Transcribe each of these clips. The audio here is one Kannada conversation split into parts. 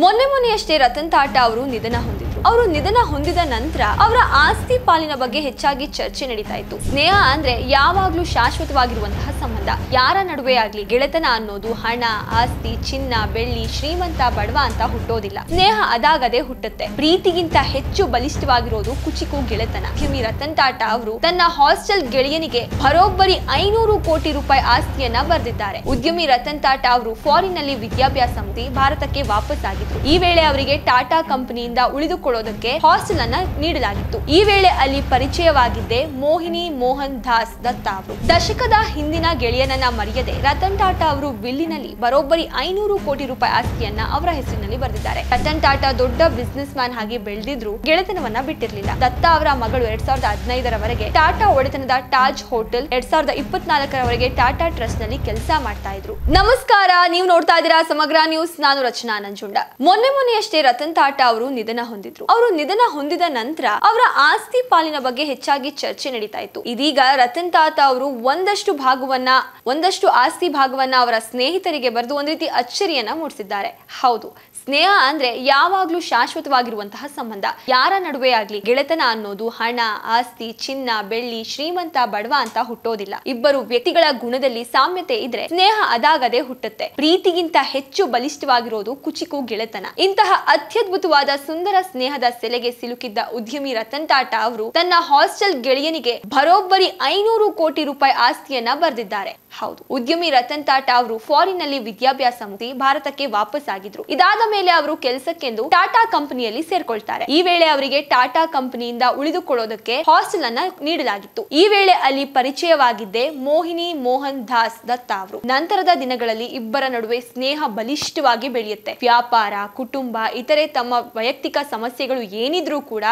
ಮೊನ್ನೆಯಷ್ಟೇ ರತನ್ ಟಾಟಾ ಅವರು ನಿಧನ ಹೊಂದಿದ್ರು. ಅವರು ನಿಧನ ಹೊಂದಿದ ನಂತರ ಅವರ ಆಸ್ತಿ ಪಾಲಿನ ಬಗ್ಗೆ ಹೆಚ್ಚಾಗಿ ಚರ್ಚೆ ನಡೀತಾ ಇತ್ತು. ಸ್ನೇಹ ಅಂದ್ರೆ ಯಾವಾಗ್ಲೂ ಶಾಶ್ವತವಾಗಿರುವಂತಹ ಸಂಬಂಧ. ಯಾರ ನಡುವೆ ಆಗ್ಲಿ ಗೆಳೆತನ ಅನ್ನೋದು ಹಣ, ಆಸ್ತಿ, ಚಿನ್ನ, ಬೆಳ್ಳಿ, ಶ್ರೀಮಂತ, ಬಡವ ಅಂತ ಹುಟ್ಟೋದಿಲ್ಲ. ಸ್ನೇಹ ಅದಾಗದೆ ಹುಟ್ಟುತ್ತೆ. ಪ್ರೀತಿಗಿಂತ ಹೆಚ್ಚು ಬಲಿಷ್ಠವಾಗಿರೋದು ಕುಚಿಕು ಗೆಳೆತನ. ಉದ್ಯಮಿ ರತನ್ ಟಾಟಾ ಅವರು ತನ್ನ ಹಾಸ್ಟೆಲ್ ಗೆಳೆಯನಿಗೆ ಬರೋಬ್ಬರಿ 500 ಕೋಟಿ ರೂಪಾಯಿ ಆಸ್ತಿಯನ್ನ ಬರೆದಿದ್ದಾರೆ. ಉದ್ಯಮಿ ರತನ್ ಟಾಟಾ ಅವರು ಫಾರಿನ್ ನಲ್ಲಿ ವಿದ್ಯಾಭ್ಯಾಸ ಮುಗಿಸಿ ಭಾರತಕ್ಕೆ ವಾಪಸ್ ಆಗಿದ್ರು. ಈ ವೇಳೆ ಅವರಿಗೆ ಟಾಟಾ ಕಂಪನಿಯಿಂದ ಉಳಿದುಕೊಳ್ಳೋದಕ್ಕೆ ಹಾಸ್ಟೆಲ್ ಅನ್ನ ನೀಡಲಾಗಿತ್ತು. ಈ ವೇಳೆ ಅಲ್ಲಿ ಪರಿಚಯವಾಗಿದ್ದೆ ಮೋಹಿನಿ ಮೋಹನ್ ದಾಸ್ ದತ್ತಾ ಅವರು. ದಶಕದ ಹಿಂದಿನ ಗೆಳೆಯನನ್ನ ಮರೆಯದೆ ರತನ್ ಟಾಟಾ ಅವರು ವಿಲ್ಲಿನಲ್ಲಿ ಬರೋಬ್ಬರಿ 500 ಕೋಟಿ ರೂಪಾಯಿ ಆಸ್ತಿಯನ್ನ ಅವರ ಹೆಸರಿನಲ್ಲಿ ಬರೆದಿದ್ದಾರೆ. ರತನ್ ಟಾಟಾ ದೊಡ್ಡ ಬಿಸಿನೆಸ್ ಮ್ಯಾನ್ ಆಗಿ ಬೆಳೆದಿದ್ರು ಗೆಳೆತನವನ್ನ ಬಿಟ್ಟಿರಲಿಲ್ಲ. ದತ್ತಾ ಅವರ ಮಗಳು 2015ರವರೆಗೆ ಟಾಟಾ ಒಡೆತನದ ತಾಜ್ ಹೋಟೆಲ್, 2024ರವರೆಗೆ ಟಾಟಾ ಟ್ರಸ್ಟ್ ನಲ್ಲಿ ಕೆಲಸ ಮಾಡ್ತಾ ಇದ್ರು. ನಮಸ್ಕಾರ, ನೀವು ನೋಡ್ತಾ ಇದ್ದೀರಾ ಸಮಗ್ರ ನ್ಯೂಸ್. ನಾನು ರಚನಾ ನಂಜುಂಡ. ಮೊನ್ನೆಯಷ್ಟೇ ರತನ್ ಟಾಟಾ ಅವರು ನಿಧನ ಹೊಂದಿದ್ರು. ಅವರು ನಿಧನ ಹೊಂದಿದ ನಂತರ ಅವರ ಆಸ್ತಿ ಪಾಲಿನ ಬಗ್ಗೆ ಹೆಚ್ಚಾಗಿ ಚರ್ಚೆ ನಡೀತಾ ಇತ್ತು. ಇದೀಗ ರತನ್ ಟಾಟಾ ಅವರು ಒಂದಷ್ಟು ಆಸ್ತಿ ಭಾಗವನ್ನ ಅವರ ಸ್ನೇಹಿತರಿಗೆ ಬರೆದು ಒಂದ್ ರೀತಿ ಅಚ್ಚರಿಯನ್ನ ಮೂಡಿಸಿದ್ದಾರೆ. ಹೌದು, ಸ್ನೇಹ ಅಂದ್ರೆ ಯಾವಾಗ್ಲೂ ಶಾಶ್ವತವಾಗಿರುವಂತಹ ಸಂಬಂಧ. ಯಾರ ನಡುವೆ ಆಗ್ಲಿ ಗೆಳೆತನ ಅನ್ನೋದು ಹಣ, ಆಸ್ತಿ, ಚಿನ್ನ, ಬೆಳ್ಳಿ, ಶ್ರೀಮಂತ, ಬಡವ ಅಂತ ಹುಟ್ಟೋದಿಲ್ಲ. ಇಬ್ಬರು ವ್ಯಕ್ತಿಗಳ ಗುಣದಲ್ಲಿ ಸಾಮ್ಯತೆ ಇದ್ರೆ ಸ್ನೇಹ ಅದಾಗದೆ ಹುಟ್ಟುತ್ತೆ. ಪ್ರೀತಿಗಿಂತ ಹೆಚ್ಚು ಬಲಿಷ್ಠವಾಗಿರೋದು ಕುಚಿಕು ಗೆಳೆತನ. ಇಂತಹ ಅತ್ಯದ್ಭುತವಾದ ಸುಂದರ ಸ್ನೇಹದ ಸೆಲೆಗೆ ಸಿಲುಕಿದ್ದ ಉದ್ಯಮಿ ರತನ್ ಟಾಟಾ ಅವರು ತನ್ನ ಹಾಸ್ಟೆಲ್ ಗೆಳೆಯನಿಗೆ ಬರೋಬ್ಬರಿ 500 ಕೋಟಿ ರೂಪಾಯಿ ಆಸ್ತಿಯನ್ನ ಬರೆದಿದ್ದಾರೆ. ಹೌದು, ಉದ್ಯಮಿ ರತನ್ ಟಾಟಾ ಅವರು ಫಾರಿನ್ ನಲ್ಲಿ ವಿದ್ಯಾಭ್ಯಾಸ ಮುಗಿಸಿ ಭಾರತಕ್ಕೆ ವಾಪಸ್ ಆಗಿದ್ರು. ಇದಾದ ಮೇಲೆ ಅವರು ಕೆಲಸಕ್ಕೆಂದು ಟಾಟಾ ಕಂಪನಿಯಲ್ಲಿ ಸೇರ್ಕೊಳ್ತಾರೆ. ಈ ವೇಳೆ ಅವರಿಗೆ ಟಾಟಾ ಕಂಪನಿಯಿಂದ ಉಳಿದುಕೊಳ್ಳೋದಕ್ಕೆ ಹಾಸ್ಟೆಲ್ ಅನ್ನ ನೀಡಲಾಗಿತ್ತು. ಈ ವೇಳೆ ಅಲ್ಲಿ ಪರಿಚಯವಾಗಿದ್ದೆ ಮೋಹಿನಿ ಮೋಹನ್ ದಾಸ್ ದತ್ತಾ ಅವರು. ನಂತರದ ದಿನಗಳಲ್ಲಿ ಇಬ್ಬರ ನಡುವೆ ಸ್ನೇಹ ಬಲಿಷ್ಠವಾಗಿ ಬೆಳೆಯುತ್ತೆ. ವ್ಯಾಪಾರ, ಕುಟುಂಬ, ಇತರೆ ತಮ್ಮ ವೈಯಕ್ತಿಕ ಸಮಸ್ಯೆಗಳು ಏನಿದ್ರೂ ಕೂಡ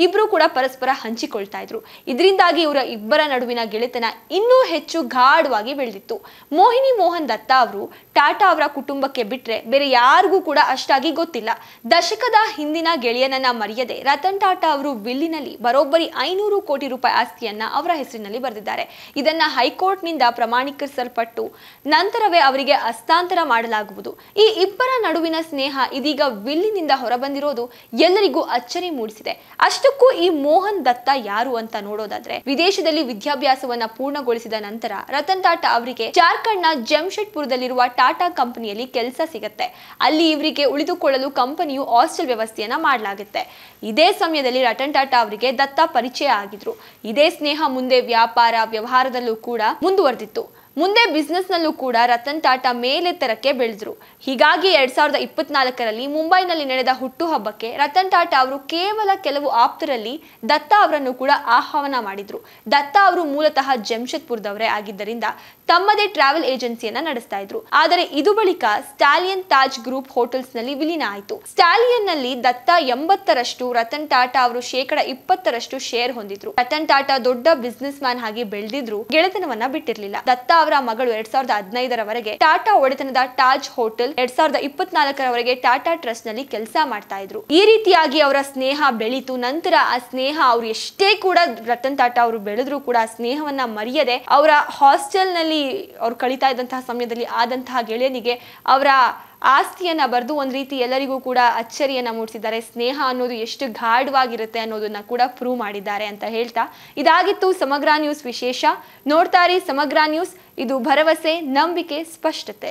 ಇಬ್ರು ಕೂಡ ಪರಸ್ಪರ ಹಂಚಿಕೊಳ್ತಾ ಇದ್ರು. ಇದರಿಂದಾಗಿ ಇಬ್ಬರ ನಡುವಿನ ಗೆಳೆತನ ಇನ್ನೂ ಹೆಚ್ಚು ಗಾಢವಾಗಿ ಬೆಳೆದಿತ್ತು. ಮೋಹಿನಿ ಮೋಹನ್ ದತ್ತಾ ಅವರು ಟಾಟಾ ಅವರ ಕುಟುಂಬಕ್ಕೆ ಬಿಟ್ರೆ ಬೇರೆ ಯಾರಿಗೂ ಕೂಡ ಅಷ್ಟಾಗಿ ಗೊತ್ತಿಲ್ಲ. ದಶಕದ ಹಿಂದಿನ ಗೆಳೆಯನನ್ನ ಮರೆಯದೆ ರತನ್ ಟಾಟಾ ಅವರು ವಿಲ್ಲಿನಲ್ಲಿ ಬರೋಬ್ಬರಿ 500 ಕೋಟಿ ರೂಪಾಯಿ ಆಸ್ತಿಯನ್ನ ಅವರ ಹೆಸರಿನಲ್ಲಿ ಬರೆದಿದ್ದಾರೆ. ಇದನ್ನ ಹೈಕೋರ್ಟ್ ನಿಂದ ಪ್ರಮಾಣೀಕರಿಸಲ್ಪಟ್ಟು ನಂತರವೇ ಅವರಿಗೆ ಹಸ್ತಾಂತರ ಮಾಡಲಾಗುವುದು. ಈ ಇಬ್ಬರ ನಡುವಿನ ಸ್ನೇಹ ಇದೀಗ ವಿಲ್ಲಿನಿಂದ ಹೊರಬಂದಿರೋದು ಎಲ್ಲರಿಗೂ ಅಚ್ಚರಿ ಮೂಡಿಸಿದೆ. ಅಷ್ಟಕ್ಕೂ ಈ ಮೋಹನ್ ದತ್ತಾ ಯಾರು ಅಂತ ನೋಡೋದಾದ್ರೆ, ವಿದೇಶದಲ್ಲಿ ವಿದ್ಯಾಭ್ಯಾಸವನ್ನ ಪೂರ್ಣಗೊಳಿಸಿದ ನಂತರ ರತನ್ ಟಾಟಾ ಅವರಿಗೆ ಜಾರ್ಖಂಡ್ ನ ಜಮ್ಶೆಡ್ಪುರದಲ್ಲಿರುವ ಟಾಟಾ ಕಂಪನಿಯಲ್ಲಿ ಕೆಲಸ ಸಿಗುತ್ತೆ. ಅಲ್ಲಿ ಇವರಿಗೆ ಉಳಿದುಕೊಳ್ಳಲು ಕಂಪನಿಯು ಹಾಸ್ಟೆಲ್ ವ್ಯವಸ್ಥೆಯನ್ನ ಮಾಡಲಾಗುತ್ತೆ. ಇದೇ ಸಮಯದಲ್ಲಿ ರತನ್ ಟಾಟಾ ಅವರಿಗೆ ದತ್ತಾ ಪರಿಚಯ ಆಗಿದ್ರು. ಇದೇ ಸ್ನೇಹ ಮುಂದೆ ವ್ಯಾಪಾರ ವ್ಯವಹಾರದಲ್ಲೂ ಕೂಡ ಮುಂದುವರೆದಿತ್ತು. ಮುಂದೆ ಬಿಸ್ನೆಸ್ ನಲ್ಲೂ ಕೂಡ ರತನ್ ಟಾಟಾ ಮೇಲೆತ್ತರಕ್ಕೆ ಬೆಳೆದ್ರು. ಹೀಗಾಗಿ 2024ರಲ್ಲಿ ಮುಂಬೈನಲ್ಲಿ ನಡೆದ ಹುಟ್ಟುಹಬ್ಬಕ್ಕೆ ರತನ್ ಟಾಟಾ ಅವರು ಕೇವಲ ಕೆಲವು ಆಪ್ತರಲ್ಲಿ ದತ್ತಾ ಅವರನ್ನು ಕೂಡ ಆಹ್ವಾನ ಮಾಡಿದ್ರು. ದತ್ತಾ ಅವರು ಮೂಲತಃ ಜಮ್ಶೆಡ್ಪುರದವರೇ ಆಗಿದ್ದರಿಂದ ತಮ್ಮದೇ ಟ್ರಾವೆಲ್ ಏಜೆನ್ಸಿಯನ್ನ ನಡೆಸ್ತಾ ಇದ್ರು. ಆದರೆ ಇದು ಬಳಿಕ ಸ್ಟಾಲಿಯನ್ ತಾಜ್ ಗ್ರೂಪ್ ಹೋಟೆಲ್ಸ್ ನಲ್ಲಿ ವಿಲೀನ ಆಯಿತು. ಸ್ಟಾಲಿಯನ್ ನಲ್ಲಿ ದತ್ತಾ 80ರಷ್ಟು, ರತನ್ ಟಾಟಾ ಅವರು 20% ಶೇರ್ ಹೊಂದಿದ್ರು. ರತನ್ ಟಾಟಾ ದೊಡ್ಡ ಬಿಸಿನೆಸ್ ಮ್ಯಾನ್ ಆಗಿ ಬೆಳೆದಿದ್ರು ಗೆಳೆತನವನ್ನ ಬಿಟ್ಟಿರಲಿಲ್ಲ. ದತ್ತಾ ಅವರ ಮಗಳು 2015ರವರೆಗೆ ಟಾಟಾ ಒಡೆತನದ ತಾಜ್ ಹೋಟೆಲ್, 2024ರವರೆಗೆ ಟಾಟಾ ಟ್ರಸ್ಟ್ ನಲ್ಲಿ ಕೆಲಸ ಮಾಡ್ತಾ ಇದ್ರು. ಈ ರೀತಿಯಾಗಿ ಅವರ ಸ್ನೇಹ ಬೆಳೀತು. ನಂತರ ಆ ಸ್ನೇಹ ಅವರು ಎಷ್ಟೇ ಕೂಡ ರತನ್ ಟಾಟಾ ಅವರು ಬೆಳೆದ್ರು ಕೂಡ ಆ ಸ್ನೇಹವನ್ನ ಮರೆಯದೆ ಅವರ ಹಾಸ್ಟೆಲ್ ನಲ್ಲಿ ಅವ್ರು ಕಳೀತಾ ಇದ್ದಂತಹ ಸಮಯದಲ್ಲಿ ಆದಂತಹ ಗೆಳೆಯನಿಗೆ ಅವರ ಆಸ್ತಿಯನ್ನ ಬರೆದು ಒಂದ್ ರೀತಿ ಎಲ್ಲರಿಗೂ ಕೂಡ ಅಚ್ಚರಿಯನ್ನ ಮೂಡಿಸಿದ್ದಾರೆ. ಸ್ನೇಹ ಅನ್ನೋದು ಎಷ್ಟು ಗಾಢವಾಗಿರುತ್ತೆ ಅನ್ನೋದನ್ನ ಕೂಡ ಪ್ರೂವ್ ಮಾಡಿದ್ದಾರೆ ಅಂತ ಹೇಳ್ತಾ ಇದಾಗಿತ್ತು ಸಮಗ್ರ ನ್ಯೂಸ್ ವಿಶೇಷ. ನೋಡ್ತಾ ಇರಿ ಸಮಗ್ರ ನ್ಯೂಸ್. ಇದು ಭರವಸೆ, ನಂಬಿಕೆ, ಸ್ಪಷ್ಟತೆ.